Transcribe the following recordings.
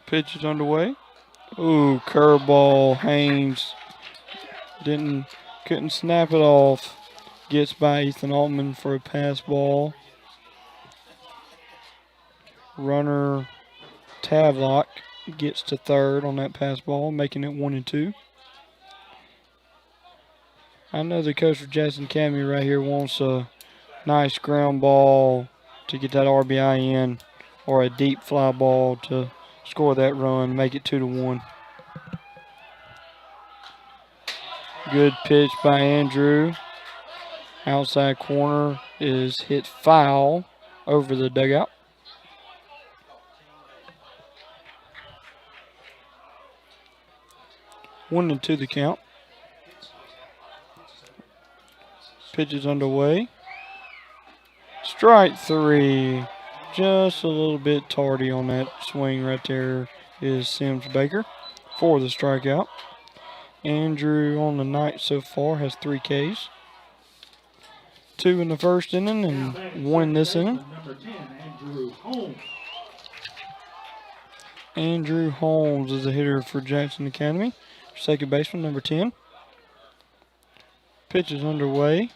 Pitch is underway. Ooh, curveball. Haynes couldn't snap it off. Gets by Ethan Altman for a pass ball. Runner Tavlock gets to third on that pass ball, making it 1-2. I know the coach for Jackson Academy right here wants a nice ground ball to get that RBI in, or a deep fly ball to score that run, make it 2-1. Good pitch by Andrew. Outside corner is hit foul over the dugout. 1-2 the count. Pitch is underway. Strike 3. Just a little bit tardy on that swing right there is Sims Baker for the strikeout. Andrew on the night so far has 3 Ks. 2 in the first inning and 1 in this inning. Andrew Holmes is the hitter for Jackson Academy. Second baseman, number 10. Pitch is underway.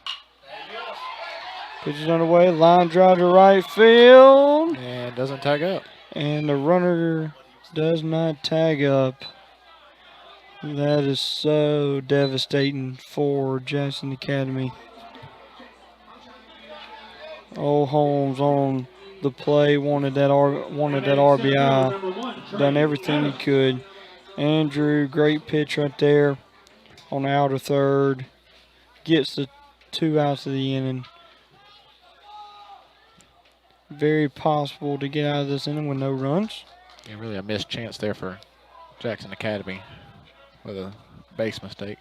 Pitch is underway. Line drive to right field. And doesn't tag up. And the runner does not tag up. That is so devastating for Jackson Academy. Oh, Holmes on the play, wanted that RBI. Done everything he could. Andrew, great pitch right there on the outer third. Gets the 2 outs of the inning. Very possible to get out of this inning with no runs. Yeah, really a missed chance there for Jackson Academy with a base mistake.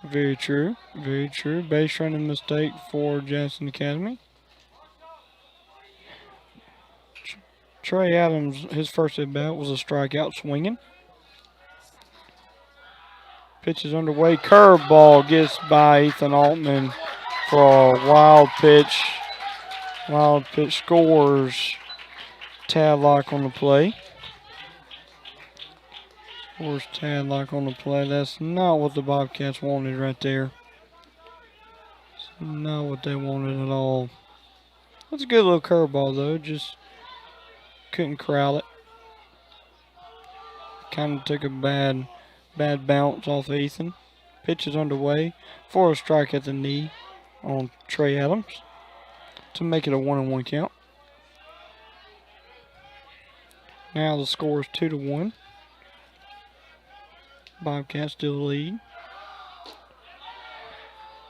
Very true. Very true. Base running mistake for Jackson Academy. Trey Adams, his first at bat was a strikeout swinging. Pitch is underway. Curveball gets by Ethan Altman for a wild pitch. Wild pitch scores. Tadlock on the play. Scores Tadlock on the play. That's not what the Bobcats wanted right there. It's not what they wanted at all. That's a good little curveball though. Just couldn't corral it. Kind of took a bad bounce off of Ethan. Pitch is underway for a strike at the knee on Trey Adams to make it a 1-1 count. Now the score is 2-1. Bobcats still lead.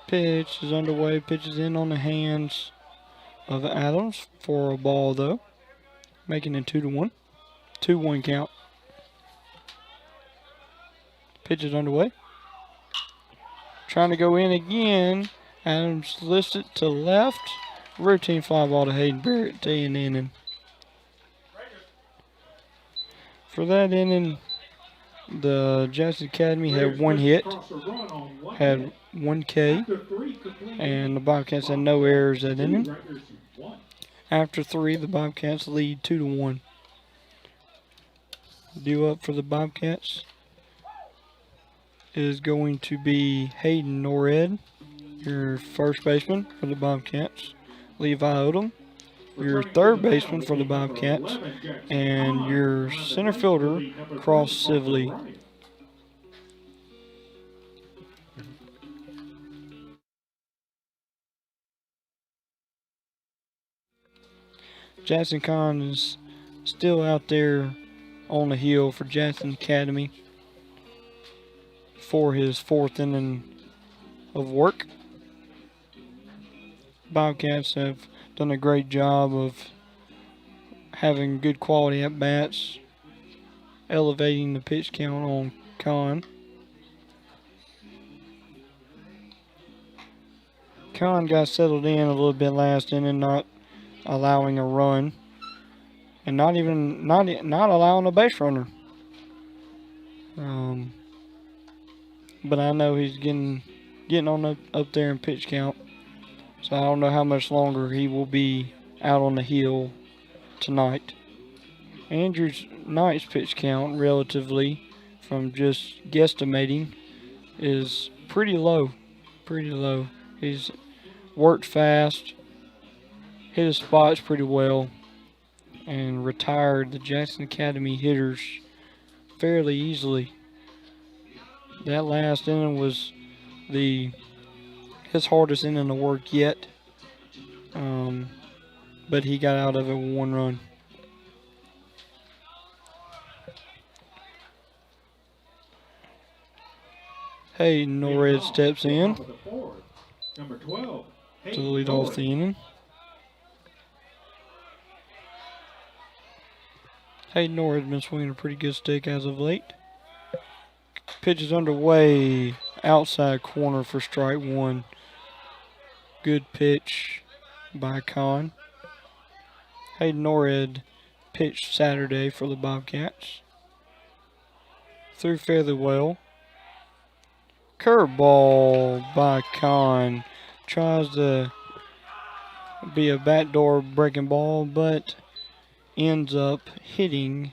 Pitch is underway. Pitch is in on the hands of Adams for a ball though, making it 2-1. 2-1 count. Pitch is underway. Trying to go in again. Adams lifts it to left. Routine fly ball to Hayden Barrett to end the inning. For that inning, the Jackson Academy had 1 hit, had 1 K, and the Bobcats had no errors that inning. After 3, the Bobcats lead 2-1. Due up for the Bobcats is going to be Hayden Norred, your first baseman for the Bobcats. Levi Odom, your third baseman for the Bobcats, and your center fielder, Cross Sibley. Jackson Kahn is still out there on the hill for Jackson Academy for his 4th inning of work. Bobcats have done a great job of having good quality at bats, elevating the pitch count on Kahn. Kahn got settled in a little bit last inning, not allowing a run, and not allowing a base runner. But I know he's getting on up there in pitch count. So I don't know how much longer he will be out on the hill tonight. Andrew Knight's pitch count, relatively, from just guesstimating, is pretty low. Pretty low. He's worked fast, hit his spots pretty well, and retired the Jackson Academy hitters fairly easily. That last inning was his hardest inning of work yet, but he got out of it with 1 run. Hayden Norred steps in to lead off the inning. Hayden Norred has been swinging a pretty good stick as of late. Pitch is underway, outside corner for strike 1. Good pitch by Kahn. Hayden Norred pitched Saturday for the Bobcats. Threw fairly well. Curveball by Kahn. Tries to be a backdoor breaking ball, but ends up hitting.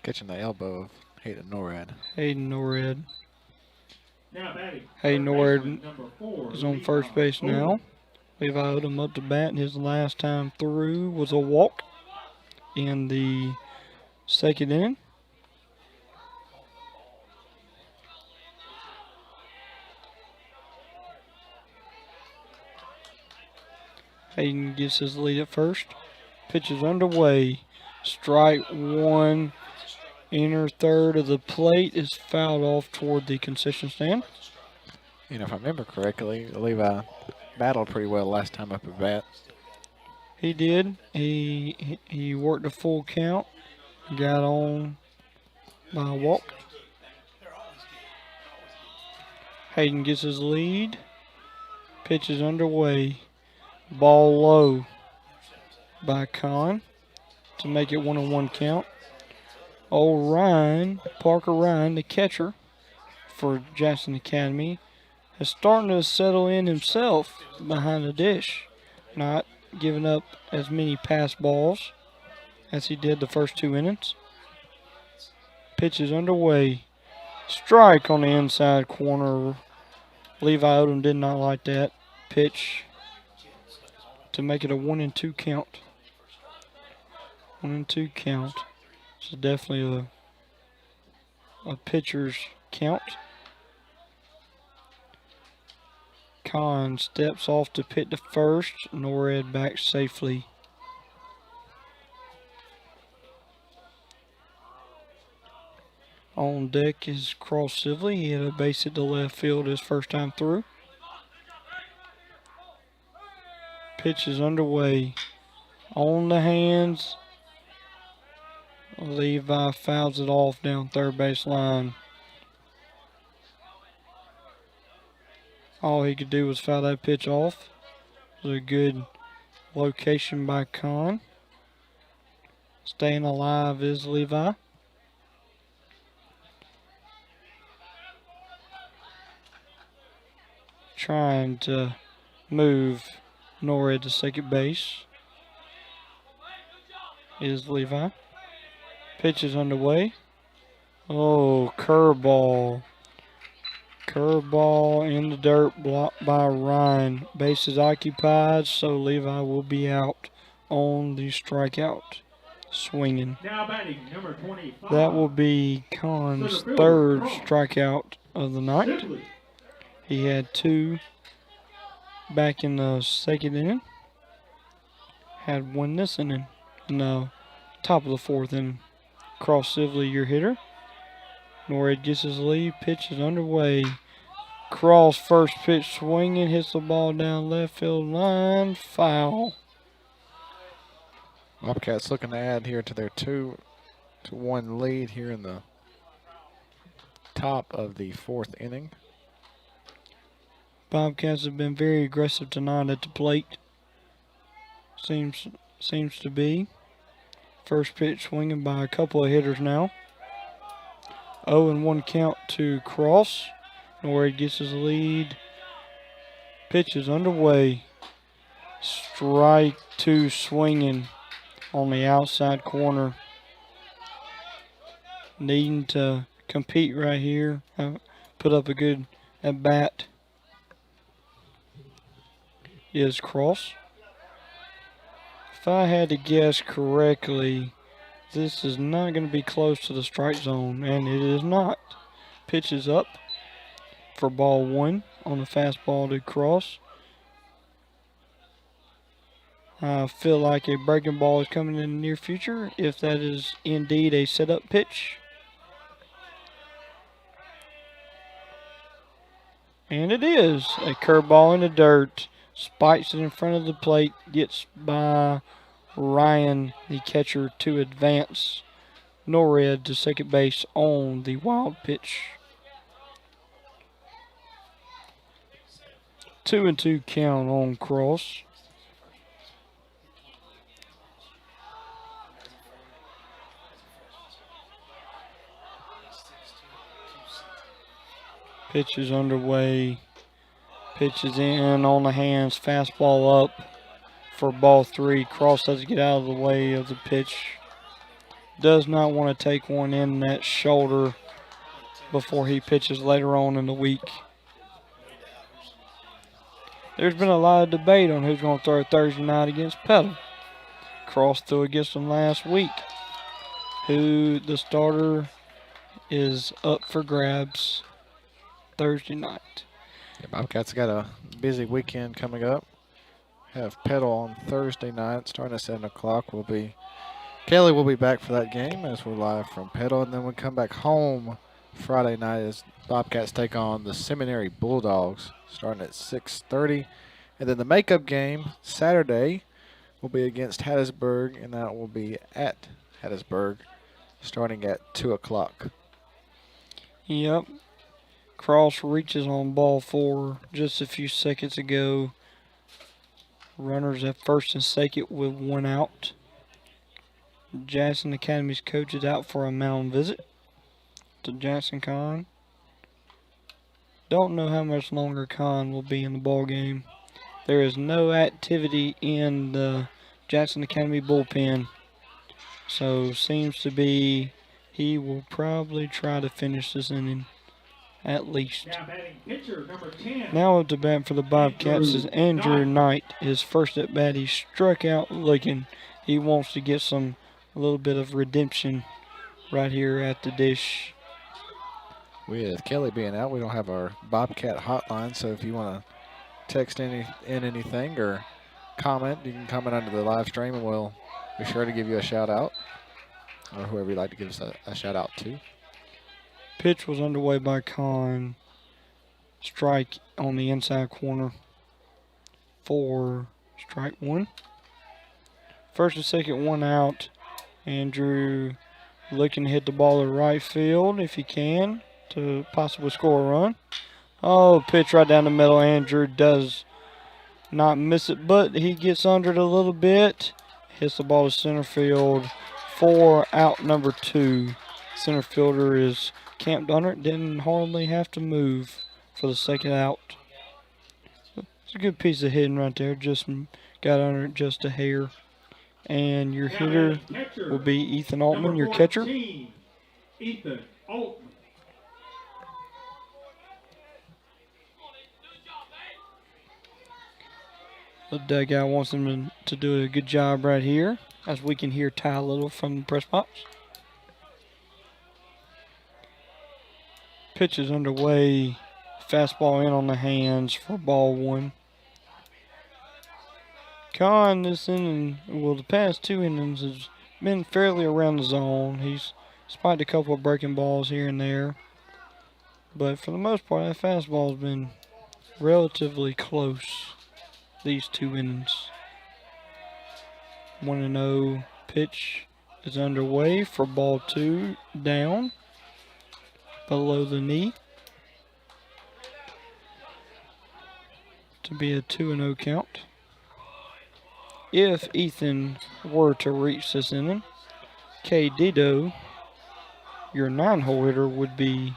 Catching the elbow of Hayden Norred. Hayden Norred. Hayden Norred is on first base now. Levi Odom up to bat, and his last time through was a walk in the second inning. Hayden gets his lead at first. Pitch is underway. Strike 1. Inner third of the plate is fouled off toward the concession stand. And if I remember correctly, Levi battled pretty well last time up at bat. He did. He worked a full count. Got on by a walk. Hayden gets his lead. Pitch is underway. Ball low by Kahn to make it 1-1 count. Old Parker Ryan, the catcher for Jackson Academy, is starting to settle in himself behind the dish, not giving up as many pass balls as he did the first 2 innings. Pitch is underway. Strike on the inside corner. Levi Odom did not like that pitch to make it a 1-2 count. 1-2 count. So definitely a pitcher's count. Kahn steps off to pit to first. Norred back safely. On deck is Cross Sibley. He had a base hit to left field his first time through. Pitch is underway. On the hands. Levi fouls it off down third base line. All he could do was foul that pitch off. It was a good location by Kahn. Staying alive is Levi. Trying to move Norred to second base is Levi. Pitch is underway. Oh, curveball. Curveball in the dirt, blocked by Ryan. Base is occupied, so Levi will be out on the strikeout. Swinging. Now batting, number 25. That will be Kahn's third strikeout of the night. He had 2 back in the second inning. Had 1 this inning in the top of the 4th inning. Cross Sibley, your hitter. Norred gets his lead. Pitch is underway. Cross first pitch swinging. Hits the ball down left field line. Foul. Bobcats looking to add here to their 2-1 lead here in the top of the 4th inning. Bobcats have been very aggressive tonight at the plate. Seems to be. First pitch swinging by a couple of hitters now. 0-1 count to Cross. Norred gets his lead. Pitch is underway. Strike 2 swinging on the outside corner. needing to compete right here. Put up a good at bat is Cross. If I had to guess correctly, this is not going to be close to the strike zone, and it is not. Pitch is up for ball one on the fastball to Cross. I feel like a breaking ball is coming in the near future, if that is indeed a setup pitch. And it is a curveball in the dirt. Spikes it in front of the plate, gets by Ryan, the catcher, to advance Norred to second base on the wild pitch. 2-2 count on Cross. Pitch is underway. Pitch is in on the hands. Fastball up for ball three. Cross does get out of the way of the pitch. Does not want to take one in that shoulder before he pitches later on in the week. There's been a lot of debate on who's going to throw Thursday night against Petal. Cross threw against them last week. Who the starter is up for grabs Thursday night. Yeah, Bobcats got a busy weekend coming up. Have Petal on Thursday night, starting at 7 o'clock. Kelly will be back for that game as we're live from Petal, and then we come back home Friday night as Bobcats take on the Seminary Bulldogs, starting at 6:30. And then the makeup game Saturday will be against Hattiesburg, and that will be at Hattiesburg, starting at 2 o'clock. Yep. Cross reaches on ball four just a few seconds ago. Runners at first and second with one out. Jackson Academy's coach is out for a mound visit to Jackson Con. Don't know how much longer Con will be in the ball game. There is no activity in the Jackson Academy bullpen, so seems to be he will probably try to finish this inning at least. Now batting pitcher number 10. Now up to bat for the Bobcats is Andrew Knight. His first at bat, he struck out looking. He wants to get a little bit of redemption right here at the dish. With Kelly being out, we don't have our Bobcat hotline, so if you want to text anything or comment, you can comment under the live stream, and we'll be sure to give you a shout out, or whoever you'd like to give us a shout out to. Pitch was underway by Con. Strike on the inside corner for strike one. First and second, one out. Andrew looking to hit the ball to right field if he can to possibly score a run. Oh, pitch right down the middle. Andrew does not miss it, but he gets under it a little bit. Hits the ball to center field for out number two. Center fielder is camped under it, didn't hardly have to move for the second out. It's a good piece of hitting right there, just got under it just a hair. And your hitter will be Ethan Altman, your catcher. Ethan Altman. The dugout wants him to do a good job right here, as we can hear Ty Little from the press box. Pitch is underway. Fastball in on the hands for ball one. Con this inning, well, the past two innings has been fairly around the zone. He's spiked a couple of breaking balls here and there, but for the most part, that fastball's been relatively close these two innings. 1-0 pitch is underway for ball two, down below the knee to be a 2-0 count. If Ethan were to reach this inning, K. Dido, your 9-hole hitter, would be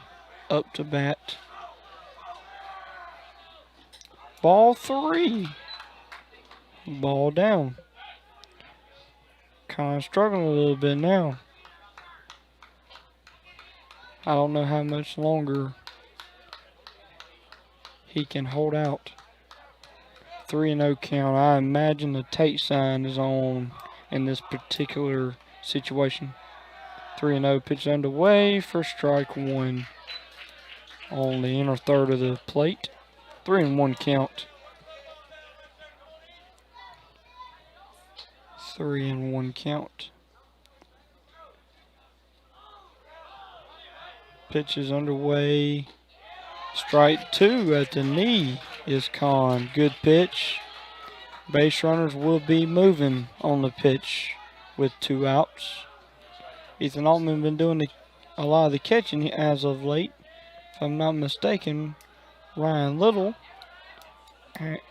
up to bat. Ball three. Ball down. Kind of struggling a little bit now. I don't know how much longer he can hold out. 3-0 count. I imagine the take sign is on in this particular situation. 3-0 pitch underway for strike one on the inner third of the plate. 3-1 count. 3-1 count. Pitch is underway. Strike two at the knee is Kahn. Good pitch. Base runners will be moving on the pitch with 2 outs. Ethan Altman been doing a lot of the catching as of late. If I'm not mistaken, Ryan Little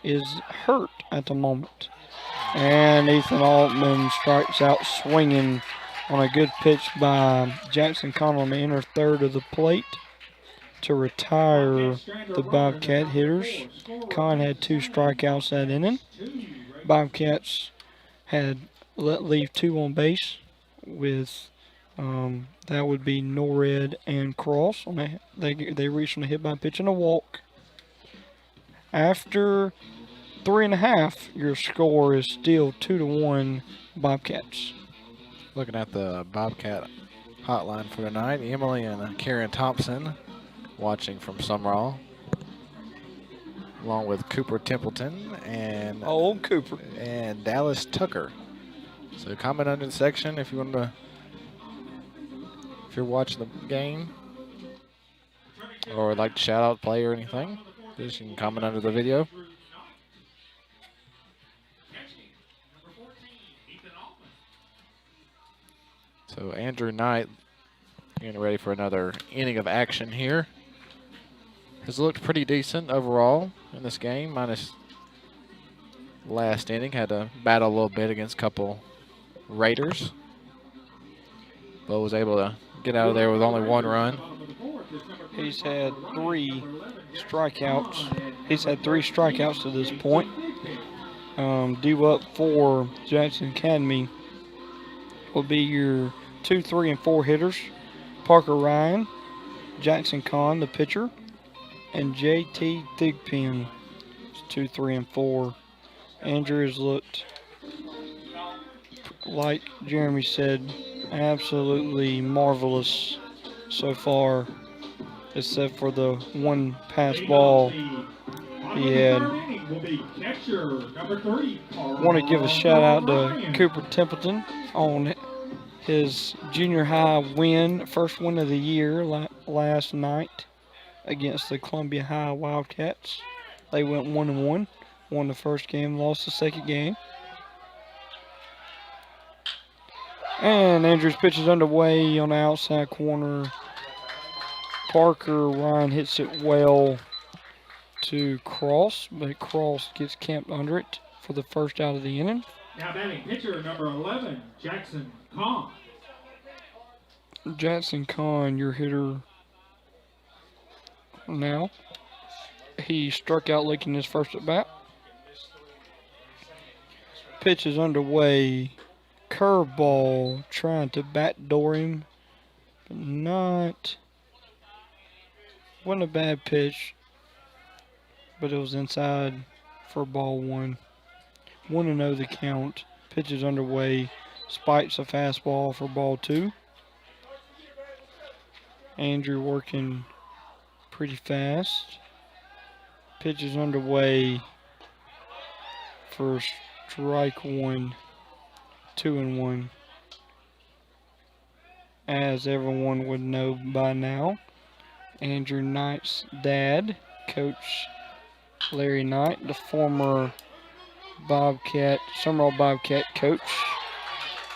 is hurt at the moment. And Ethan Altman strikes out swinging on a good pitch by Jackson Kahn on the inner third of the plate to retire the Bobcat hitters. Kahn had 2 strikeouts that inning. Bobcats had let leave 2 on base with that would be Norred and Cross. They reached on a hit by pitch and a walk. After 3.5, your score is still 2-1 Bobcats. Looking at the Bobcat hotline for tonight, Emily and Karen Thompson watching from Sumrall, along with Cooper Templeton and Old Cooper and Dallas Tucker. So comment under the section if you want to, if you're watching the game or would like to shout out, play, or anything. Just you can comment under the video. So Andrew Knight getting ready for another inning of action here. Has looked pretty decent overall in this game, minus last inning. Had to battle a little bit against a couple Raiders, but was able to get out of there with only 1 run. He's had 3 strikeouts. He's had 3 strikeouts to this point. Due up for Jackson Academy will be your 2, 3, and 4 hitters. Parker Ryan, Jackson Kahn, the pitcher, and JT Thigpen. 2, 3, and 4. Andrew has looked, like Jeremy said, absolutely marvelous so far, except for the 1 pass ball he had. Want to give a shout out to Cooper Templeton on his junior high win, first win of the year last night against the Columbia High Wildcats. They went 1-1, won the first game, lost the second game. And Andrew's pitch is underway on the outside corner. Parker Ryan hits it well to Cross, but Cross gets camped under it for the first out of the inning. Now batting pitcher number 11, Jackson Kahn. Jackson Kahn, your hitter now. He struck out Lake in his first at bat. Pitch is underway. Curveball trying to backdoor him, but not. Wasn't a bad pitch, but it was inside for ball 1. 1-0 the count. Pitch is underway. Spikes a fastball for ball 2. Andrew working pretty fast. Pitch is underway for strike 1. 2-1. As everyone would know by now, Andrew Knight's dad, Coach Larry Knight, the former Bobcat, Sumrall Bobcat coach,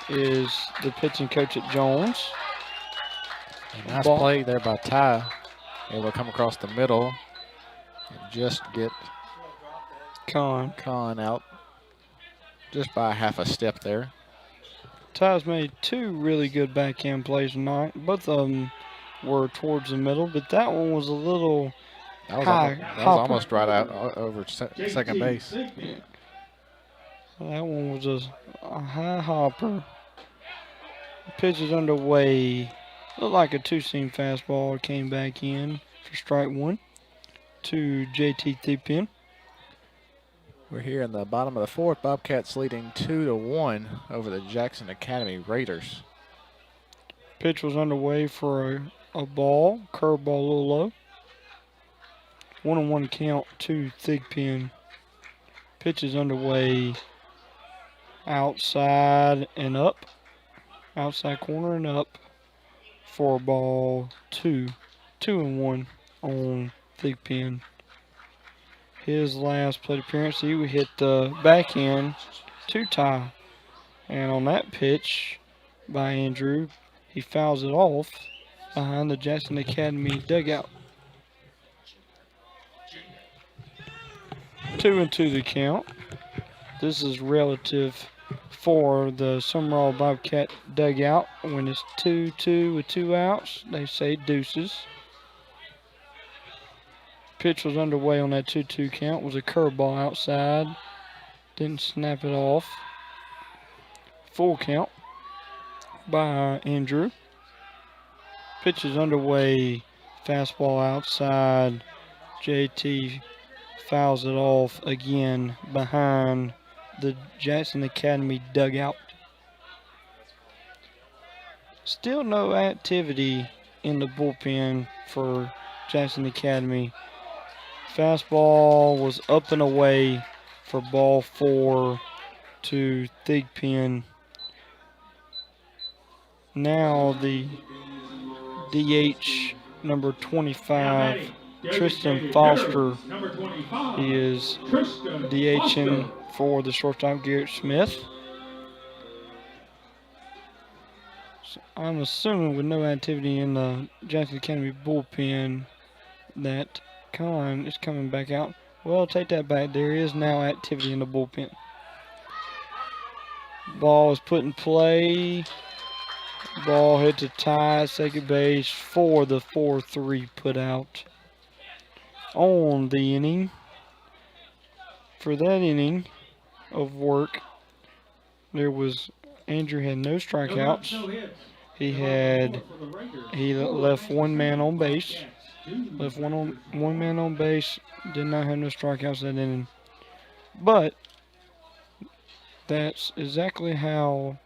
is the pitching coach at Jones. A nice play there by Ty. Able to come across the middle and just get Kahn out just by half a step there. Ty's made 2 really good backhand plays tonight. Both of them were towards the middle, but that one was a little high. That was almost right out over second base. Yeah. That one was a high hopper. Pitch is underway. Looked like a two-seam fastball. It came back in for strike one to JT Thigpen. We're here in the bottom of the fourth. Bobcats leading 2-1 over the Jackson Academy Raiders. Pitch was underway for a ball. Curveball a little low. 1-1 count to Thigpen. Pitch is underway. Outside and up. Outside corner and up. For a ball 2. 2-1 on Thigpen. His last plate appearance, he would hit the backhand to tie. And on that pitch by Andrew, he fouls it off behind the Jackson Academy dugout. 2-2 the count. This is relative for the Sumrall Bobcat dugout. When it's 2-2 with 2 outs, they say deuces. Pitch was underway on that 2-2 count. Was a curveball outside. Didn't snap it off. Full count by Andrew. Pitch is underway. Fastball outside. JT fouls it off again behind the Jackson Academy dugout. Still no activity in the bullpen for Jackson Academy. Fastball was up and away for ball 4 to Thigpen. Now the DH number 25, Tristan Foster, he is DHing for the shortstop Garrett Smith. So I'm assuming with no activity in the Jackson Academy bullpen that Kahn is coming back out. Well, take that back. There is now activity in the bullpen. Ball is put in play. Ball hit to tie at second base for the 4-3 put out on the inning. For that inning of work, Andrew had no strikeouts. He left one man on base. Left one man on base. Did not have no strikeouts that inning. But that's exactly how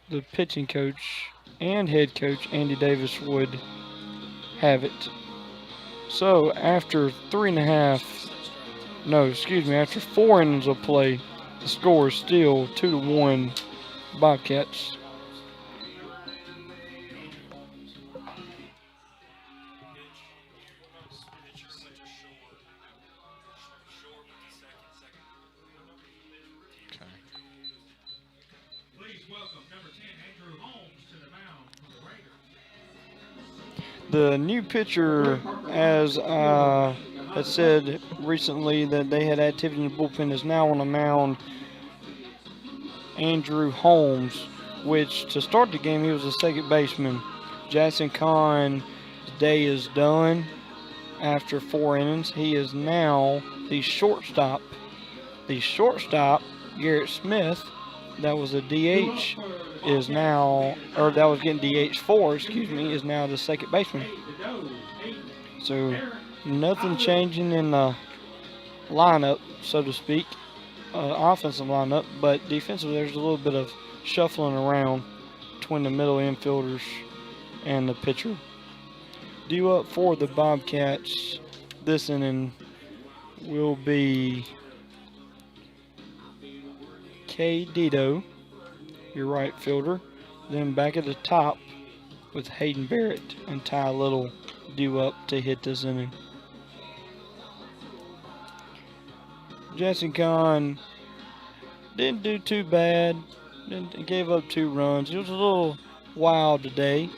the pitching coach and head coach Andy Davis would have it. So after after 4 innings of play, the score is still 2-1 Bobcats. The new pitcher, as I had said recently that they had activity in the bullpen, is now on the mound, Andrew Holmes, which to start the game he was a second baseman. Jackson Kahn's day is done after 4 innings. He is now the shortstop. The shortstop, Garrett Smith, that was a DH, is now, or that was getting DH for, is now the second baseman. So nothing changing in the lineup, so to speak, offensive lineup, but defensively there's a little bit of shuffling around between the middle infielders and the pitcher. Due up for the Bobcats this inning will be K. Dito, your right fielder. Then back at the top with Hayden Barrett and Ty Little due up to hit this inning. Jackson Kahn didn't do too bad. Gave up 2 runs. It was a little wild today.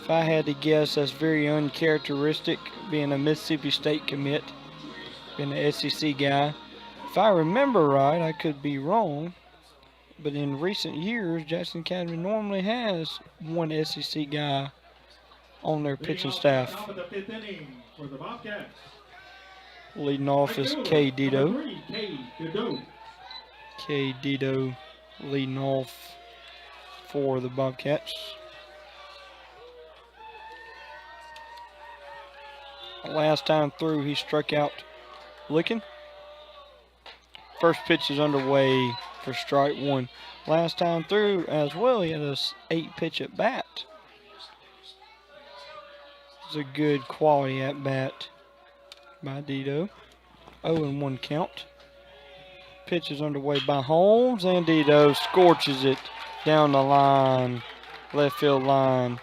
If I had to guess, that's very uncharacteristic, being a Mississippi State commit, being an SEC guy. If I remember right, I could be wrong, but in recent years, Jackson Academy normally has one SEC guy on their pitching staff. Leading off is K. Dito. K. Dito leading off for the Bobcats. Last time through, he struck out Licking. First pitch is underway for strike one. Last time through as well, he had a 8-pitch at bat. It's a good quality at bat by Dito. 0-1 count. Pitch is underway by Holmes, and Dito scorches it down the line, left field line.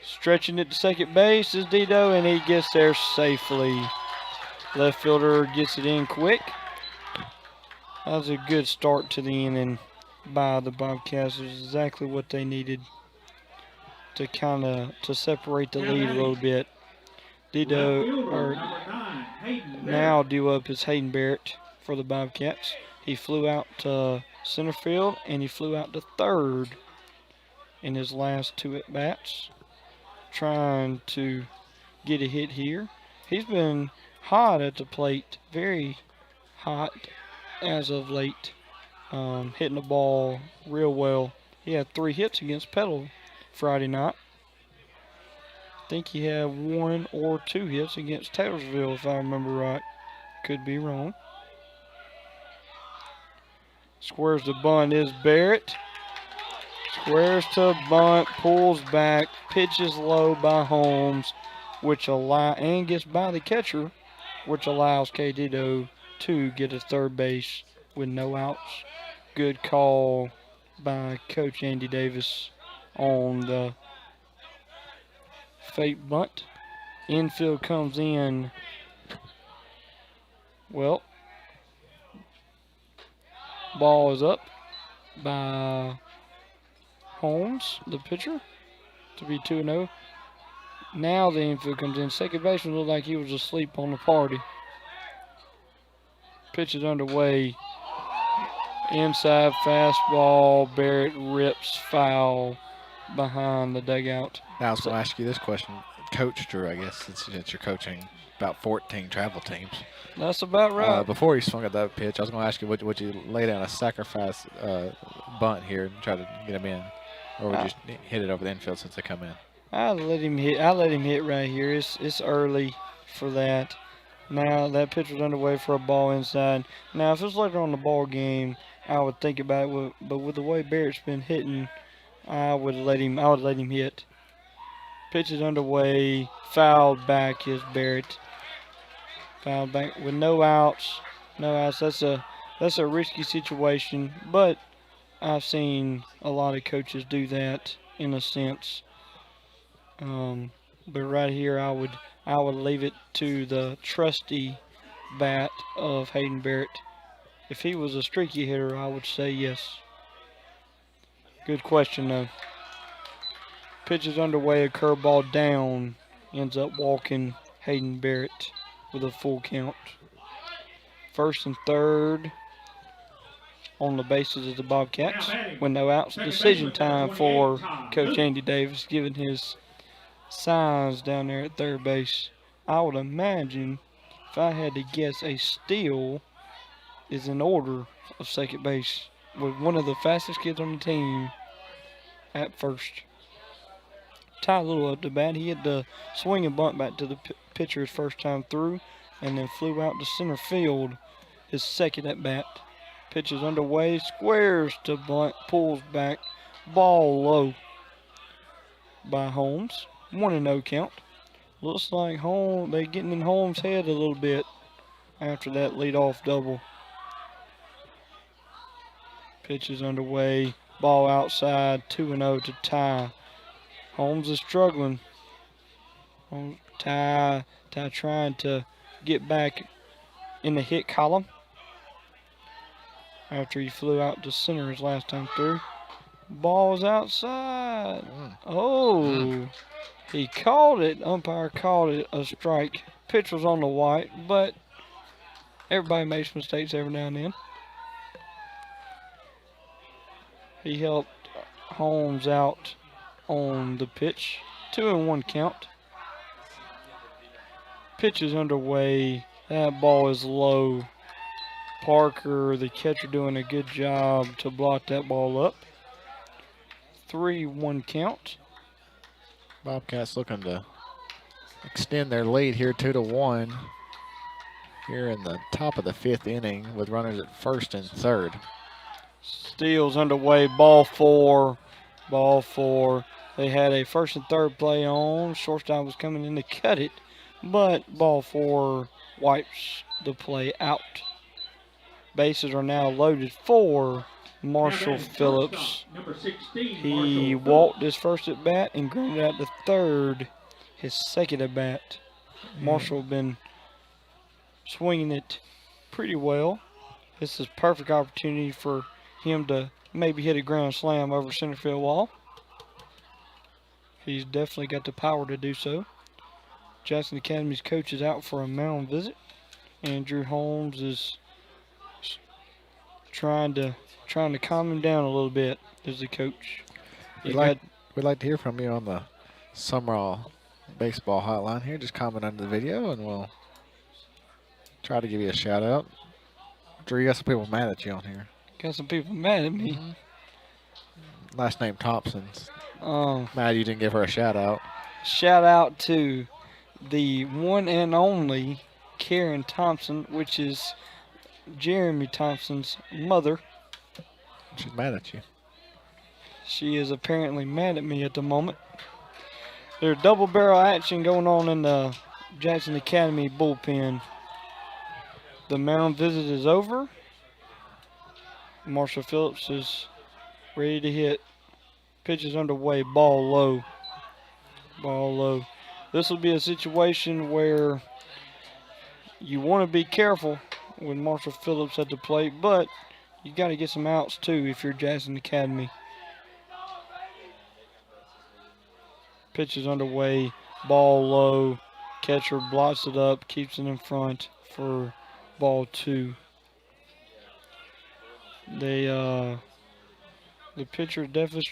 Stretching it to second base is Dito, and he gets there safely. Left fielder gets it in quick. That was a good start to the inning by the Bobcats. It was exactly what they needed to separate the lead a little bit. Dito now due up is Hayden Barrett for the Bobcats. He flew out to center field and he flew out to third in his last 2 at bats, trying to get a hit here. He's been hot at the plate, very hot as of late, hitting the ball real well. He had 3 hits against Petal Friday night. I think he had 1 or 2 hits against Taylorsville, if I remember right. Could be wrong. Squares the bunt is Barrett. Squares to bunt, pulls back, pitches low by Holmes, and gets by the catcher, which allows K. Dito to get to third base with no outs. Good call by Coach Andy Davis on the fake bunt. Infield comes in. Well, ball is up by Holmes, the pitcher, to be 2-0. Now the infield comes in. Second baseman looked like he was asleep on the party. Pitch is underway. Inside fastball. Barrett rips foul behind the dugout. Now I was going to ask you this question. Coach Drew, I guess, since you're coaching about 14 travel teams. That's about right. Before he swung at that pitch, I was going to ask you, would you lay down a sacrifice bunt here and try to get him in? Or would you hit it over the infield since they come in? I let him hit right here. It's early for that. Now that pitch was underway for a ball inside. Now if it's later on the ball game, I would think about it. But with the way Barrett's been hitting, I would let him hit. Pitch is underway. Fouled back is Barrett. Fouled back with no outs. No outs. That's a risky situation, but I've seen a lot of coaches do that in a sense. But right here, I would leave it to the trusty bat of Hayden Barrett. If he was a streaky hitter, I would say yes. Good question, though. Pitch is underway, a curveball down. Ends up walking Hayden Barrett with a full count. First and third on the bases of the Bobcats with no outs. Decision time for Coach Andy Davis, giving his signs down there at third base. I would imagine, if I had to guess, a steal is in order of second base with one of the fastest kids on the team at first. Ty Little up to bat. He had the swing and bunt back to the pitcher his first time through, and then flew out to center field his second at bat. Pitch is underway. Squares to bunt. Pulls back. Ball low by Holmes. 1-0 count. Looks like they're getting in Holmes' head a little bit after that leadoff double. Pitch is underway. Ball outside. 2-0 to Ty. Holmes is struggling. Ty trying to get back in the hit column after he flew out to center his last time through. Ball is outside. Oh, he called it. Umpire called it a strike. Pitch was on the white, but everybody makes mistakes every now and then. He helped Holmes out on the pitch. 2-1 count. Pitch is underway. That ball is low. Parker, the catcher, doing a good job to block that ball up. 3-1 count. Bobcats looking to extend their lead here 2-1 here in the top of the 5th inning with runners at first and third. Steals underway, ball four. Ball four. They had a first and third play on. Shortstop was coming in to cut it, but ball four wipes the play out. Bases are now loaded for Marshall Phillips. Number 16, He Marshall walked Phillips. his first at bat and grounded out to third his second at bat. Marshall been swinging it pretty well. This is perfect opportunity for him to maybe hit a ground slam over center field wall. He's definitely got the power to do so. Jackson Academy's coach is out for a mound visit. Andrew Holmes is trying to calm him down a little bit as the coach. We'd like to hear from you on the Sumrall baseball hotline here. Just comment under the video and we'll try to give you a shout out. Drew, you got some people mad at you on here. Got some people mad at me. Last name Thompson's mad you didn't give her a shout out. Shout out to the one and only Karen Thompson, which is Jeremy Thompson's mother. She's mad at you. She is apparently mad at me at the moment. There's double barrel action going on in the Jackson Academy bullpen. The mound visit is over. Marshall Phillips is ready to hit. Pitch is underway. Ball low. Ball low. This will be a situation where you want to be careful with Marshall Phillips at the plate, but you got to get some outs too if you're Jackson Academy. Pitch is underway. Ball low. Catcher blocks it up, keeps it in front for ball two. The pitcher is definitely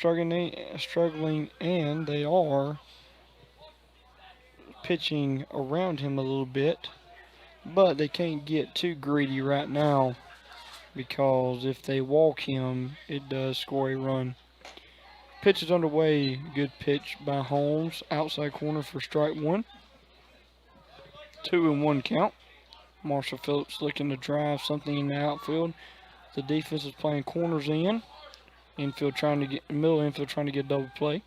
struggling, and they are pitching around him a little bit, but they can't get too greedy right now because if they walk him, it does score a run. Pitch is underway. Good pitch by Holmes. Outside corner for strike one. 2-1 count. Marshall Phillips looking to drive something in the outfield. The defense is playing corners in. Middle infield trying to get double play.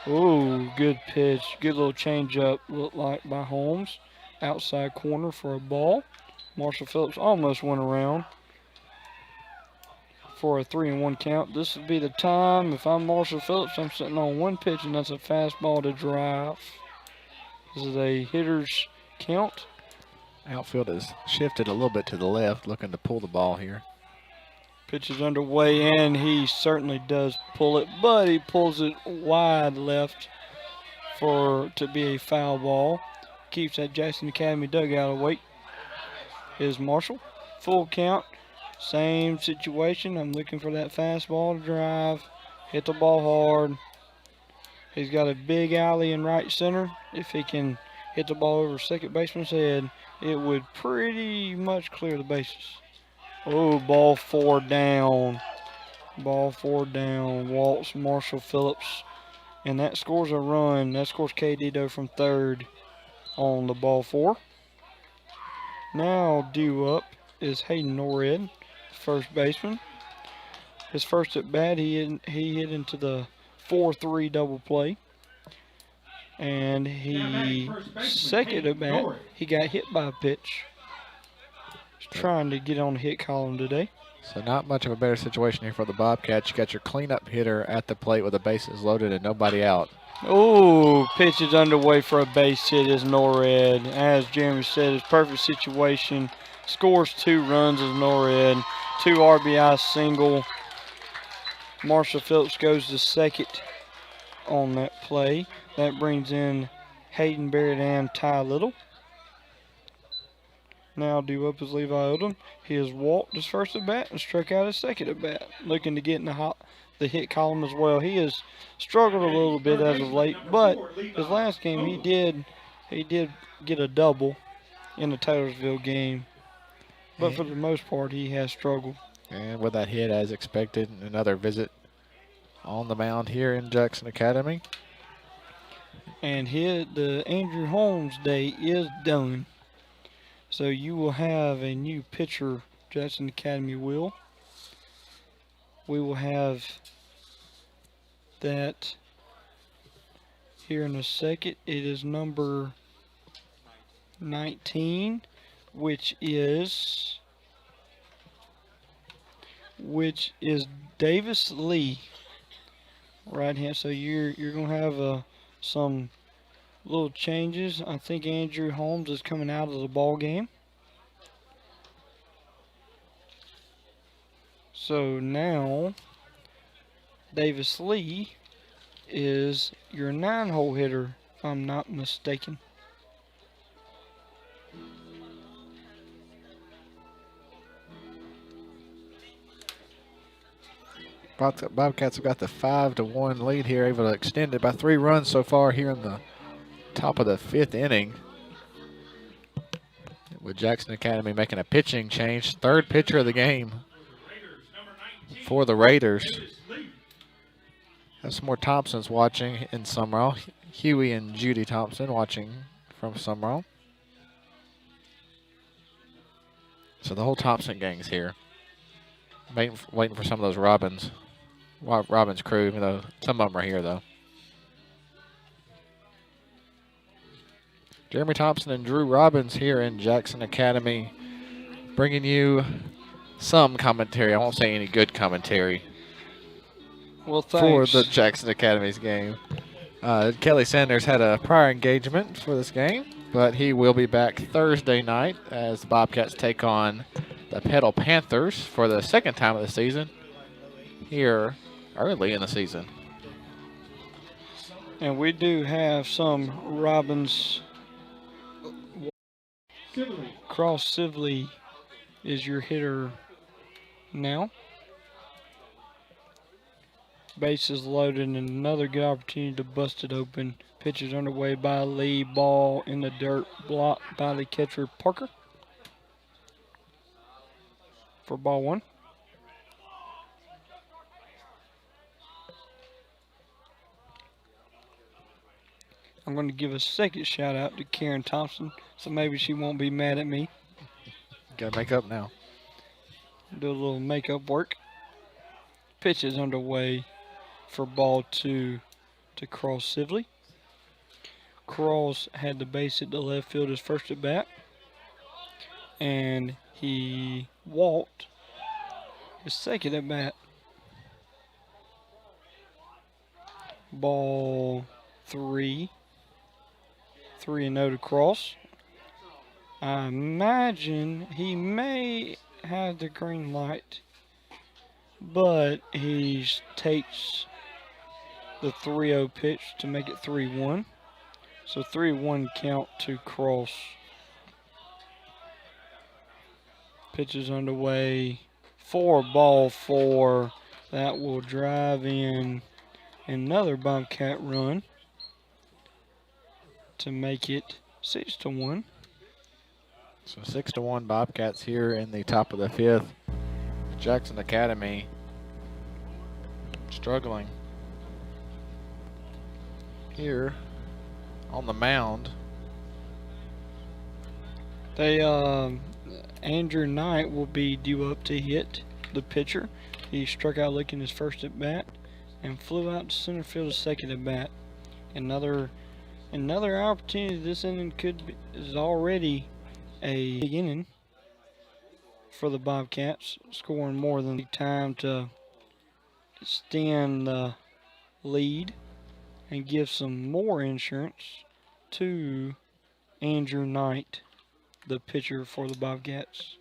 Oh, good pitch. Good little change up, looked like, by Holmes. Outside corner for a ball. Marshall Phillips almost went around for a 3-1 count. This would be the time. If I'm Marshall Phillips, I'm sitting on one pitch, and that's a fastball to drive. This is a hitter's count. Outfield has shifted a little bit to the left, looking to pull the ball here. Pitch is underway, and he certainly does pull it, but he pulls it wide left to be a foul ball. Keeps that Jackson Academy dugout awake. Is Marshall. Full count. Same situation. I'm looking for that fastball to drive. Hit the ball hard. He's got a big alley in right center. If he can hit the ball over second baseman's head, it would pretty much clear the bases. Oh, ball four down. Ball four down. Waltz Marshall Phillips. And that scores a run. That scores KD from third on the ball four. Now due up is Hayden Norred, first baseman. His first at bat, he hit into the 4-3 double play. And second at bat, he got hit by a pitch. He's trying to get on the hit column today. So not much of a better situation here for the Bobcats. You got your cleanup hitter at the plate with the bases loaded and nobody out. Oh, pitch is underway for a base hit is Norred. As Jeremy said, it's perfect situation. Scores 2 runs is Norred. 2 RBI single. Marshall Phillips goes to second on that play. That brings in Hayden Barrett and Ty Little. Now due up is Levi Odom. He has walked his first at bat and struck out his second at bat, looking to get in the hit column as well. He has struggled a little bit as of late, but his last game he did get a double in the Taylorsville game. But for the most part, he has struggled. And with that hit, as expected, another visit on the mound here in Jackson Academy. And the Andrew Holmes day is done. So you will have a new pitcher, Jackson Academy will. We will have that here in a second. It is number 19, which is Davis Lee. Right hand. So you're gonna have some little changes. I think Andrew Holmes is coming out of the ball game. So now Davis Lee is your 9-hole hitter, if I'm not mistaken. Bobcats have got the 5-1 lead here, able to extend it by 3 runs so far here in the top of the 5th inning. With Jackson Academy making a pitching change, 3rd pitcher of the game for the Raiders. Have some more Thompsons watching in Sumrall. Huey and Judy Thompson watching from Sumrall. So the whole Thompson gang's here. Waiting for some of those Robbins crew, even though some of them are here though. Jeremy Thompson and Drew Robbins here in Jackson Academy, bringing you some commentary. I won't say any good commentary. Well, thanks. For the Jackson Academy's game. Kelly Sanders had a prior engagement for this game, but he will be back Thursday night as the Bobcats take on the Petal Panthers for the 2nd time of the season here early in the season. And we do have some Robbins. Cross Sibley is your hitter now. Bases loaded and another good opportunity to bust it open. Pitch is underway by Lee. Ball in the dirt, blocked by the catcher Parker for ball 1. I'm going to give a second shout out to Karen Thompson, so maybe she won't be mad at me. Got to make up now. Do a little makeup work. Pitch is underway for ball 2 to Cross Sibley. Cross had the base hit to left field his first at bat, and he walked his second at bat. Ball 3. 3-0 to Cross. I imagine he may have the green light, but he takes the 3-0 pitch to make it 3-1. So 3-1 count to Cross. Pitch is underway for ball 4. That will drive in another Bobcat run to make it 6-1. So 6-1 Bobcats here in the top of the 5th. Jackson Academy struggling here on the mound. Andrew Knight will be due up to hit the pitcher. He struck out looking his first at bat and flew out to center field his second at bat. Another opportunity. This inning is already a big inning for the Bobcats, scoring more than time to extend the lead and give some more insurance to Andrew Knight, the pitcher for the Bobcats.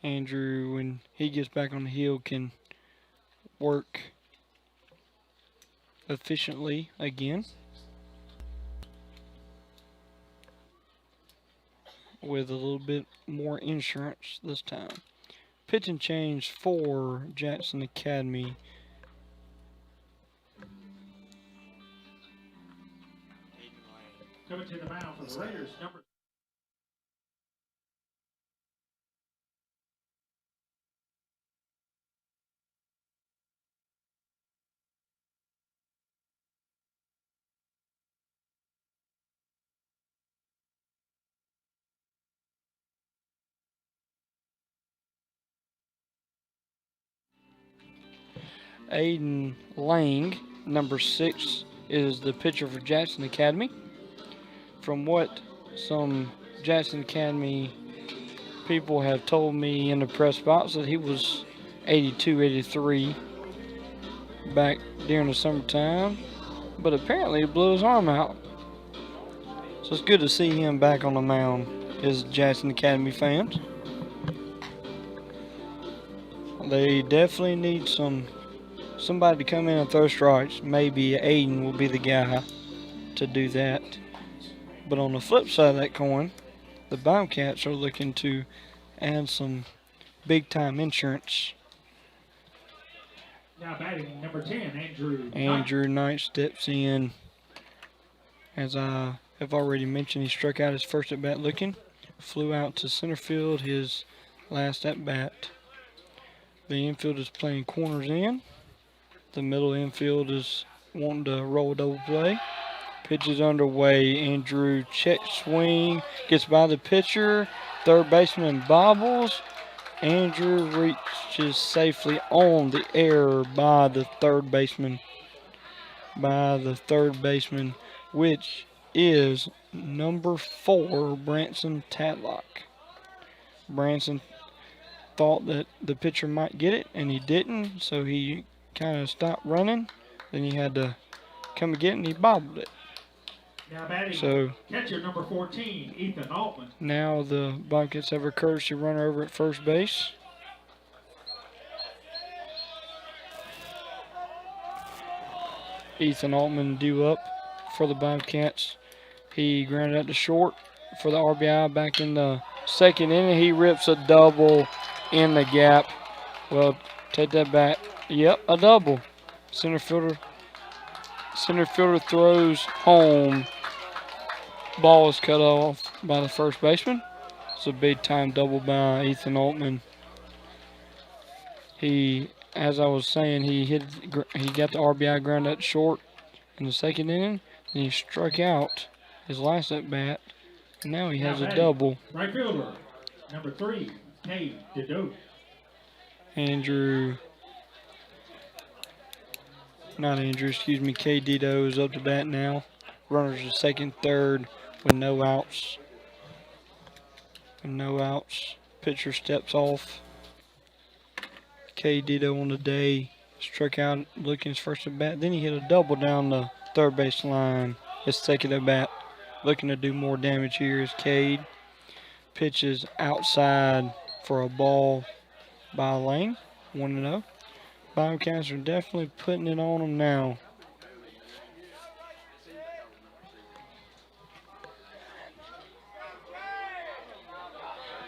Andrew, when he gets back on the hill, can work efficiently again with a little bit more insurance this time. Pitch and change for Jackson Academy. Coming to the mound for the Raiders, number Aiden Lang, number 6, is the pitcher for Jackson Academy. From what some Jackson Academy people have told me in the press box, that he was 82, 83 back during the summertime, but apparently he blew his arm out. So it's good to see him back on the mound as Jackson Academy fans. They definitely need somebody to come in and throw strikes. Maybe Aiden will be the guy to do that. But on the flip side of that coin, the Bobcats are looking to add some big-time insurance. Now batting number 10, Andrew. Andrew Knight steps in. As I have already mentioned, he struck out his first at-bat looking. Flew out to center field his last at-bat. The infield is playing corners in. The middle infield is wanting to roll a double play. Pitch is underway. Andrew checks swing, gets by the pitcher. Third baseman bobbles. Andrew reaches safely on the air by the third baseman. Which is number 4, Branson Tadlock. Branson thought that the pitcher might get it, and he didn't, so he kind of stopped running. Then he had to come again, and he bobbled it. Now batting, So catcher number 14, Ethan Altman. now the Bobcats have a courtesy runner over at first base. Ethan Altman due up for the Bobcats. He grounded out to short for the RBI back in the second inning. He rips a double in the gap. Well, take that back. Yep, a double. Center fielder throws home. Ball is cut off by the first baseman. It's a big time double by Ethan Altman. As I was saying, he got the RBI ground out short in the second inning, and he struck out his last at bat, and now he has a double. Right fielder, number 3, K. Dido. K. Dido is up to bat now. Runners are second, third with no outs. Pitcher steps off. K. Dido on the day struck out looking his first at bat. Then he hit a double down the third base line. His second at bat. Looking to do more damage here is Cade. Pitches outside for a ball by Lane. 1-0. Bobcats are definitely putting it on them now.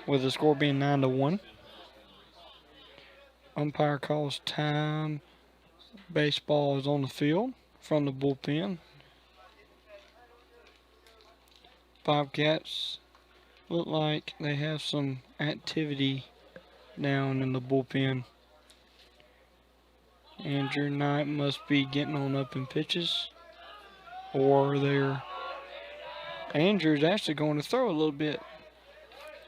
With the score being 9-1. Umpire calls time. Baseball is on the field from the bullpen. Bobcats look like they have some activity down in the bullpen. Andrew Knight must be getting on up in pitches. Or Andrew's actually going to throw a little bit,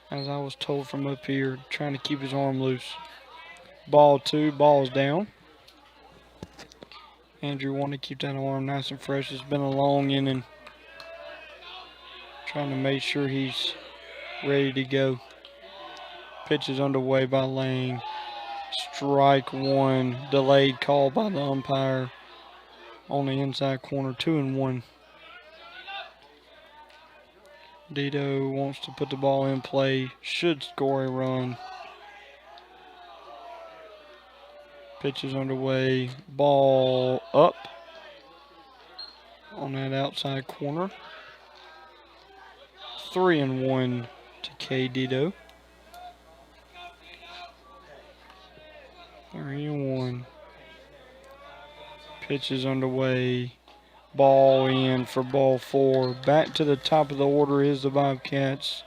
as I was told from up here, trying to keep his arm loose. Ball 2, ball's down. Andrew wanted to keep that arm nice and fresh. It's been a long inning. Trying to make sure he's ready to go. Pitch is underway by Lane. Strike 1. Delayed call by the umpire on the inside corner. 2-1. Dido wants to put the ball in play. Should score a run. Pitch is underway. Ball up on that outside corner. 3-1 to K. Dido. 3-1. Pitch is underway. Ball in for ball 4. Back to the top of the order is the Bobcats.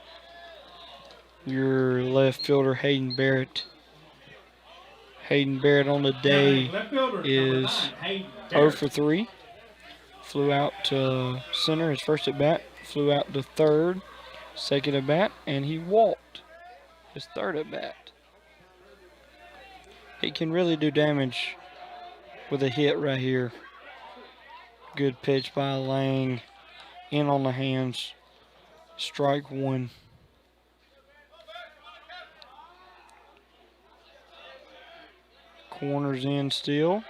Your left fielder, Hayden Barrett. Hayden Barrett on the day is 0 for 3. Flew out to center his first at bat. Flew out to third, second at bat, and he walked his third at bat. He can really do damage with a hit right here. Good pitch by Lang. In on the hands. Strike one. Corners in still.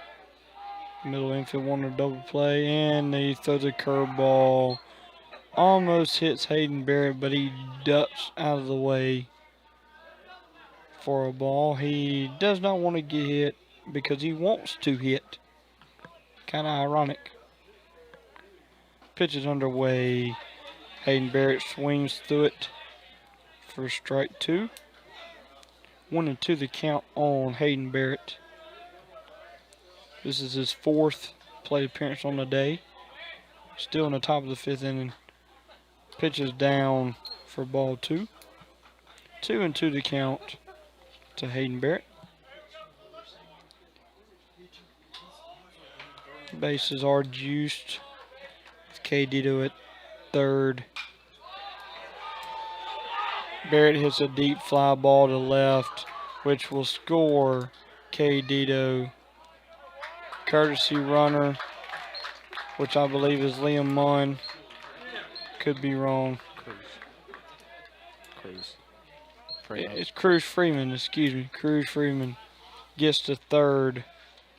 Middle infield wanted a double play, and he throws a curveball. Almost hits Hayden Barrett, but he ducks out of the way for a ball. He does not want to get hit because he wants to hit. Kind of ironic. Pitch is underway. Hayden Barrett swings through it for strike two. 1-2 the count on Hayden Barrett. This is his fourth plate appearance on the day. Still in the top of the fifth inning. Pitches down for ball two. 2-2 the count to Hayden Barrett. Bases are juiced. K. Dito at third. Barrett hits a deep fly ball to left, which will score K. Dito. Courtesy runner, which I believe is Liam Munn. Could be wrong. Cruz. It's Cruz Freeman, excuse me. Cruz Freeman gets to third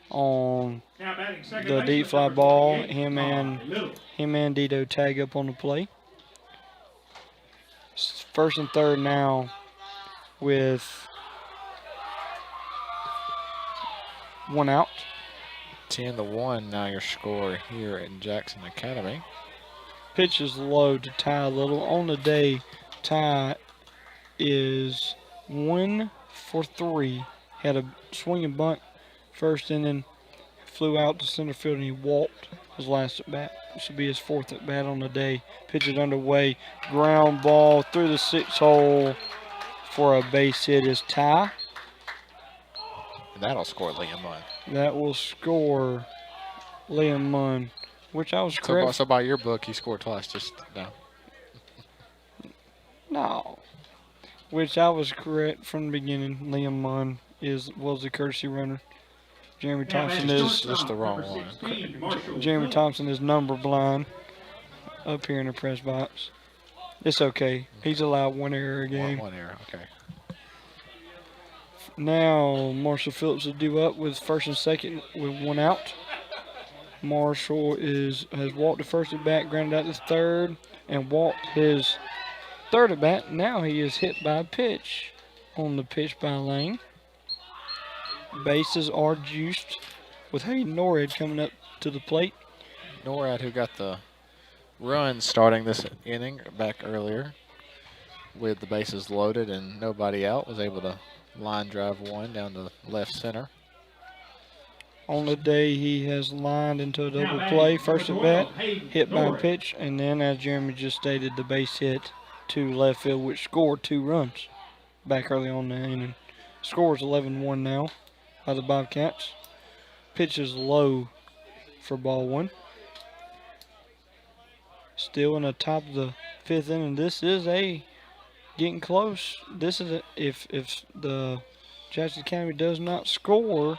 on the deep fly ball. Him and Dito tag up on the play. First and third now with one out. 10-1 now your score here at Jackson Academy. Pitch is low to Ty Little. On the day, Ty is 1 for 3. Had a swing and bunt first inning, flew out to center field, and he walked his last at bat. This will be his fourth at bat on the day. Pitch is underway. Ground ball through the 6 hole for a base hit is Ty. And that'll score Liam Munn. That will score Liam Munn, which I was correct. So by your book, he scored twice. Just no. No. Which I was correct from the beginning. Liam Munn was the courtesy runner. Jeremy Thompson is just the wrong one. Jeremy Thompson is number blind up here in the press box. It's okay. He's allowed one error a game. One error, okay. Now Marshall Phillips is due up with first and second with one out. Marshall has walked the first at bat, grounded out to third, and walked his third at bat. Now he is hit by a pitch on the pitch by Lang. Bases are juiced with Hayden Norhead coming up to the plate. Norad, who got the run starting this inning back earlier with the bases loaded and nobody out, was able to line drive one down to left center. On the day, he has lined into a double play, first at bat, hit by a pitch, and then, as Jeremy just stated, the base hit to left field, which scored 2 runs back early on the inning. Score is 11-1 now by the Bobcats. Pitch is low for ball one. Still in the top of the 5th inning. This is getting close. This is if the Jackson Academy does not score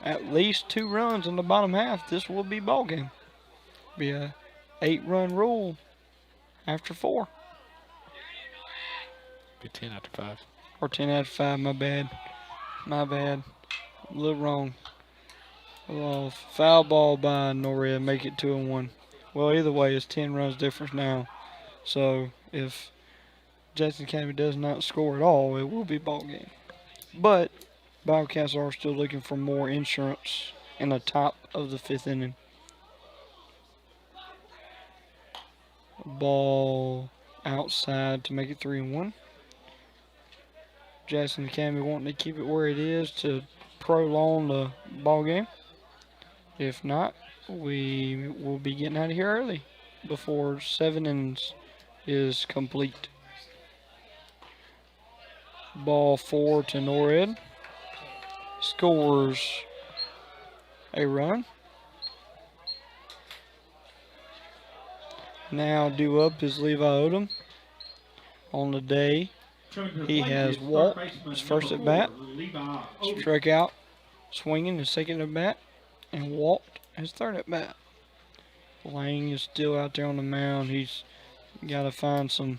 at least 2 runs in the bottom half, this will be ball game. Be a 8-run rule after 4. Be 10 after 5. Or 10 after 5, my bad. A little wrong. Foul ball by Norhead, make it 2-1. Well, either way, it's 10 runs difference now. So if Jackson Academy does not score at all, it will be ball game. But Bobcats are still looking for more insurance in the top of the 5th inning. Ball outside to make it 3-1. Jackson Academy wanting to keep it where it is to prolong the ball game. If not, we will be getting out of here early before 7 innings is complete. Ball 4 to Norhead. Scores a run. Now due up is Levi Odom. On the day, he has walked his first at bat, struck out, swinging his second at bat, and walked his third at bat. Lang is still out there on the mound. He's got to find some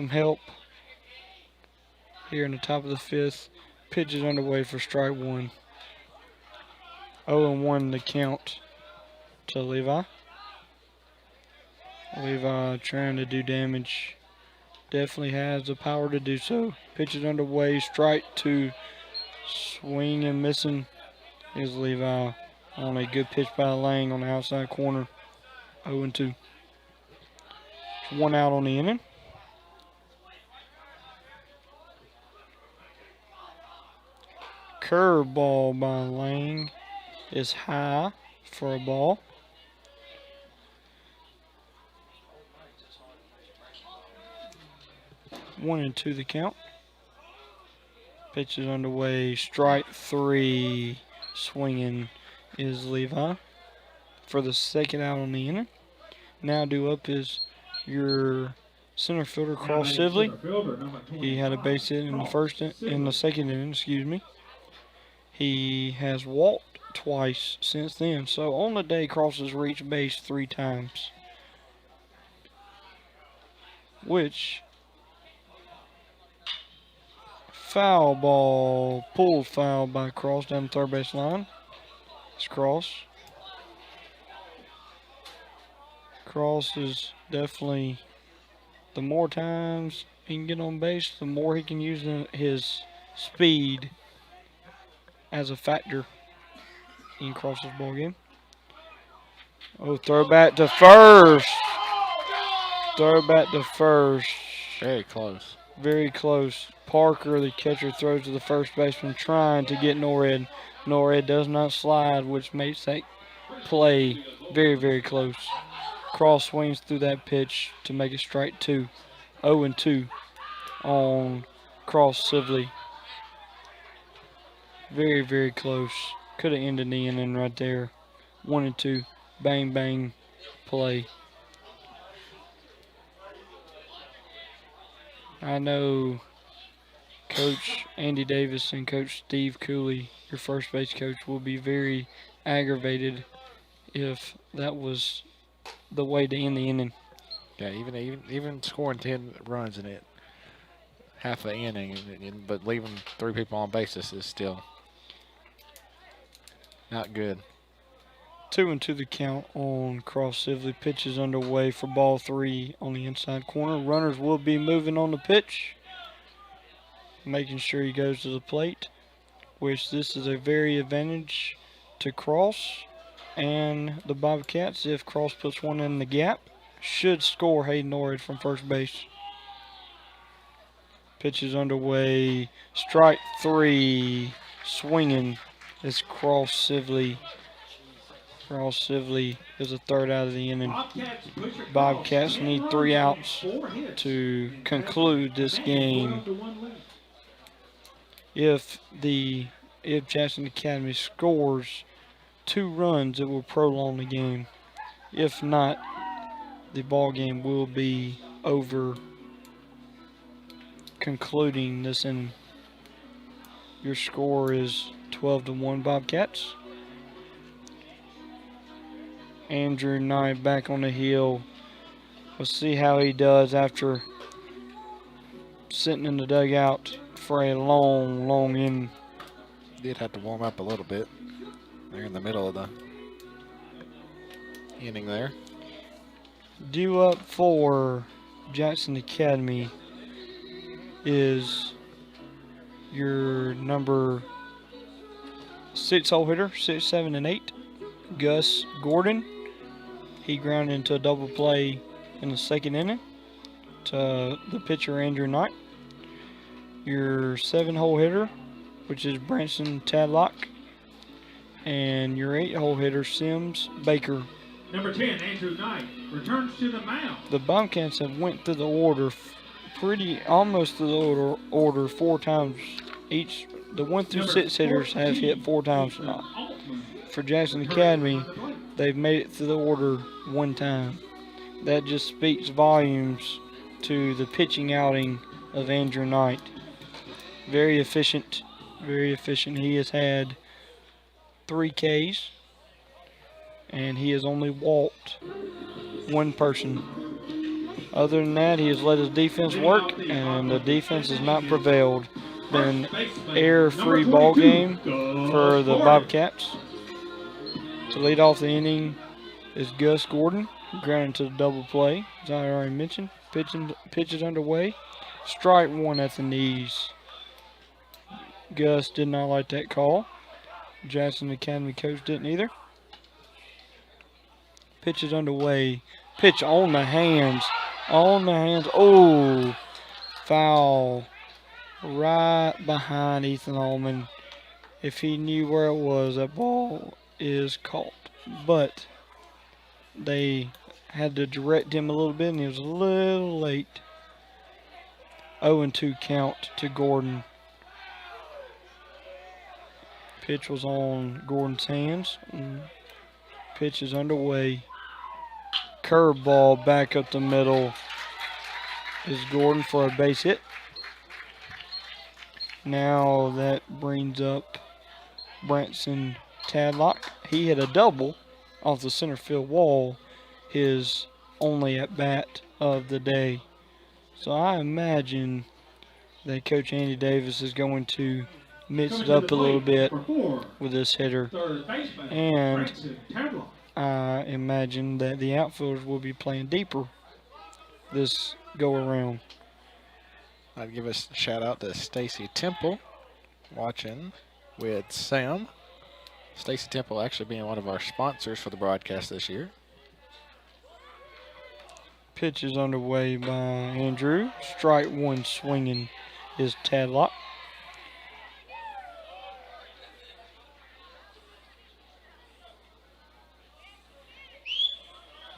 help here in the top of the fifth. Pitch is underway for strike one. 0-1 the count to Levi. Levi trying to do damage. Definitely has the power to do so. Pitch is underway. Strike two. Swing and missing is Levi on a good pitch by Lang on the outside corner. 0-2. One out on the inning. Curveball by Lang is high for a ball. 1-2 the count. Pitch is underway. Strike three. Swinging is Levi for the second out on the inning. Now due up is your center fielder, Cross Sibley. He had a base hit in the second inning, excuse me. He has walked twice since then. So on the day, Cross has reached base 3 times, which foul ball, pulled foul by Cross down the third base line. It's Cross. Cross is definitely, the more times he can get on base, the more he can use his speed as a factor in Cross's ball game. Oh, throw back to first. Throw back to first. Very close. Very close. Parker, the catcher, throws to the first baseman trying to get Norred. Norred does not slide, which makes that play very, very close. Cross swings through that pitch to make it strike two. 0-2 on Cross Sibley. Very, very close. Could have ended the inning right there. 1-2. Bang, bang play. I know Coach Andy Davis and Coach Steve Cooley, your first base coach, will be very aggravated if that was the way to end the inning. Yeah, even scoring 10 runs in it, half an inning, but leaving 3 people on bases is still not good. 2-2 the count on Cross Sibley. Pitch is underway for ball 3 on the inside corner. Runners will be moving on the pitch, making sure he goes to the plate, which this is a very advantage to Cross and the Bobcats. If Cross puts one in the gap, should score Hayden Norrid from first base. Pitch is underway. Strike 3. Swinging is Cross Sibley. Cross Sibley is the third out of the inning. Bobcats need 3 outs to conclude this game. If Jackson Academy scores 2 runs, it will prolong the game. If not, the ball game will be over, concluding this inning. Your score is 12-1 Bobcats. Andrew Knight back on the hill. We'll see how he does after sitting in the dugout for a long, long inning. Did have to warm up a little bit there in the middle of the inning there. Due up for Jackson Academy is your number 6 hole hitter, 6, 7, and 8, Gus Gordon. He grounded into a double play in the second inning to the pitcher Andrew Knight. Your 7 hole hitter, which is Branson Tadlock, and your 8 hole hitter Sims Baker. Number 10, Andrew Knight, returns to the mound. The Bobcats have went through the order almost through the order 4 times each. The 1 through 6 hitters have hit 4 times now. For Jackson Academy, they've made it through the order 1 time. That just speaks volumes to the pitching outing of Andrew Knight. Very efficient, very efficient. He has had 3 Ks, and he has only walked 1 person. Other than that, he has let his defense work, and the defense has not prevailed. Been error-free ball game for the Bobcats. To lead off the inning is Gus Gordon, grounded to the double play, as I already mentioned. Pitch is underway. Strike 1 at the knees. Gus did not like that call. Jackson Academy coach didn't either. Pitch is underway. Pitch on the hands. On the hands. Oh, foul. Right behind Ethan Allman. If he knew where it was, that ball is caught. But they had to direct him a little bit, and he was a little late. 0-2 count to Gordon. Pitch was on Gordon's hands. Pitch is underway. Curveball back up the middle is Gordon for a base hit. Now that brings up Branson Tadlock. He hit a double off the center field wall, his only at bat of the day. So I imagine that Coach Andy Davis is going to mix it up a little bit with this hitter. And I imagine that the outfielders will be playing deeper this go around. I'd give a shout out to Stacy Temple watching with Sam. Stacy Temple actually being one of our sponsors for the broadcast this year. Pitch is underway by Andrew. Strike 1 swinging is Tadlock.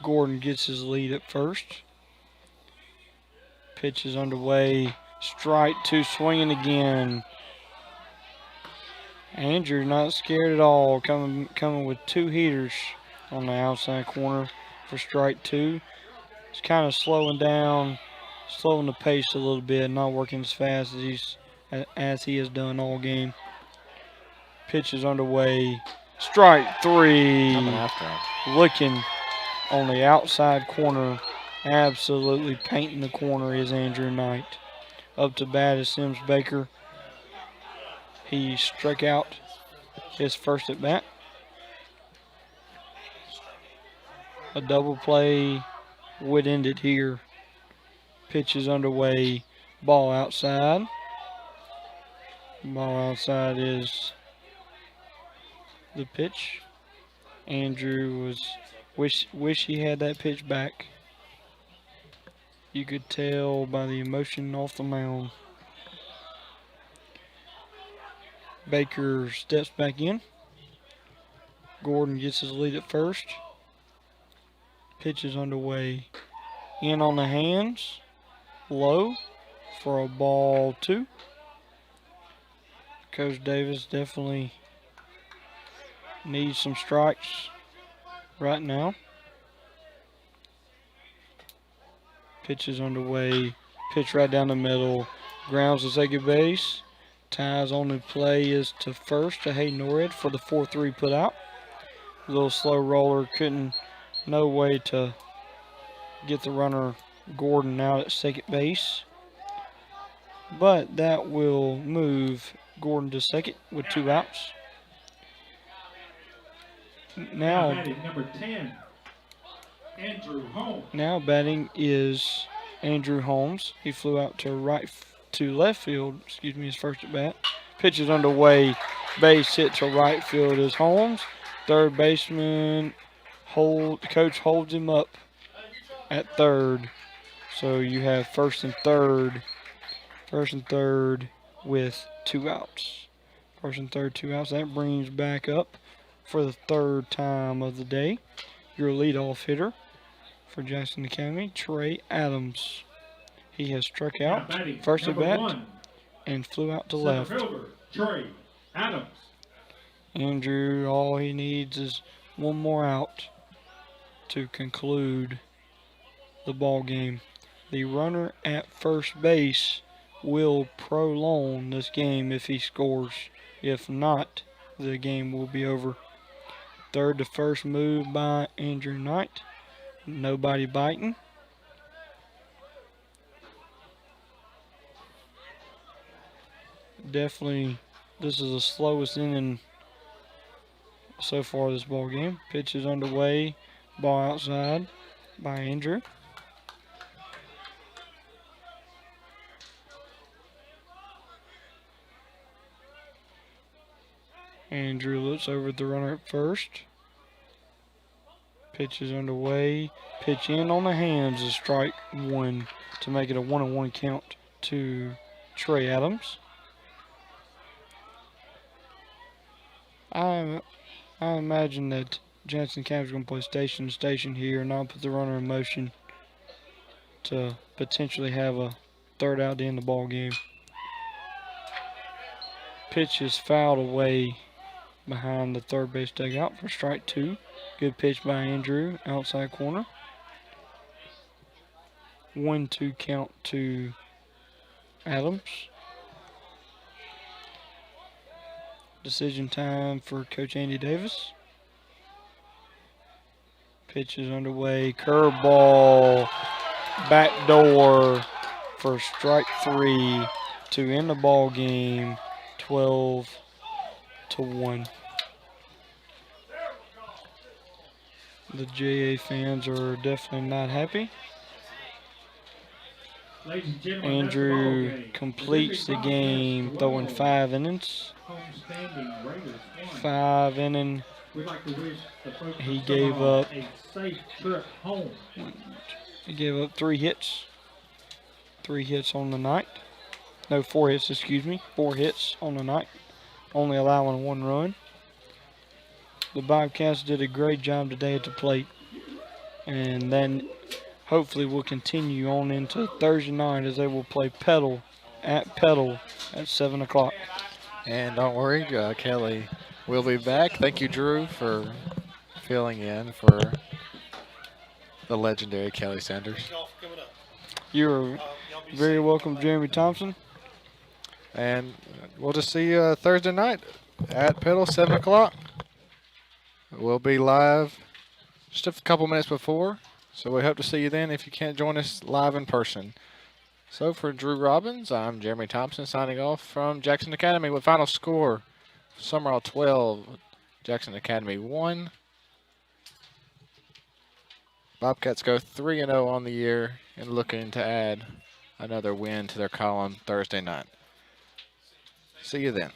Gordon gets his lead at first. Pitch is underway. Strike 2 swinging again. Andrew not scared at all, coming with 2 heaters on the outside corner for strike 2. He's kind of slowing the pace a little bit, not working as fast as he has done all game. Pitch is underway. Strike 3. Coming after him. Looking on the outside corner, absolutely painting the corner is Andrew Knight. Up to bat is Sims Baker. He struck out his first at bat. A double play would end it here. Pitch is underway. Ball outside. Ball outside is the pitch. Andrew wish he had that pitch back. You could tell by the emotion off the mound. Baker steps back in. Gordon gets his lead at first. Pitch is underway. In on the hands. Low for a ball 2. Coach Davis definitely needs some strikes right now. Pitch is underway. Pitch right down the middle. Grounds to second base. Ties on the play is to first to Hayden Norred for the 4-3 put out. A little slow roller. No way to get the runner Gordon out at second base. But that will move Gordon to second with 2 outs. Now batting number 10, Andrew Holmes. Now batting is Andrew Holmes. He flew out to left field, his first at bat. Pitch is underway. Base hit to right field is Holmes. Third baseman, coach holds him up at third. So you have first and third with 2 outs. First and third, 2 outs. That brings back up for the 3rd time of the day your leadoff hitter for Jackson Academy, Trey Adams. He has struck out first at bat and flew out to left. Trey Adams. Andrew, all he needs is 1 more out to conclude the ball game. The runner at first base will prolong this game if he scores. If not, the game will be over. Third to first move by Andrew Knight. Nobody biting. Definitely, this is the slowest inning so far this ball game. Pitch is underway. Ball outside by Andrew. Andrew looks over at the runner at first. Pitch is underway. Pitch in on the hands is strike one to make it a 1-1 count to Trey Adams. I imagine that Jansen Camp's going to play station to station here and not put the runner in motion to potentially have a third out to end the ball game. Pitch is fouled away behind the third base dugout for strike two. Good pitch by Andrew, outside corner. 1-2 count to Adams. Decision time for Coach Andy Davis. Pitch is underway. Curveball. Backdoor for strike three to end the ball game 12-1. The JA fans are definitely not happy. Ladies and gentlemen, Andrew that's the ball game. completes the game throwing 5 innings. Homestanding Raiders won. 5 inning. We'd like to wish the folks He of gave Sumrall up- a safe trip home. He gave up 3 hits. 3 hits on the night. No, 4 hits, excuse me. 4 hits on the night. Only allowing 1 run. The Bobcats did a great job today at the plate. And then hopefully will continue on into Thursday night as they will play Petal at 7 o'clock. And don't worry, Kelly will be back. Thank you, Drew, for filling in for the legendary Kelly Sanders. You're very welcome, Jeremy Thompson. And we'll just see you Thursday night at Petal, 7 o'clock. We'll be live just a couple minutes before, so we hope to see you then if you can't join us live in person. So for Drew Robbins, I'm Jeremy Thompson signing off from Jackson Academy with final score: Sumrall 12, Jackson Academy 1. Bobcats go 3-0 on the year and looking to add another win to their column Thursday night. See you then.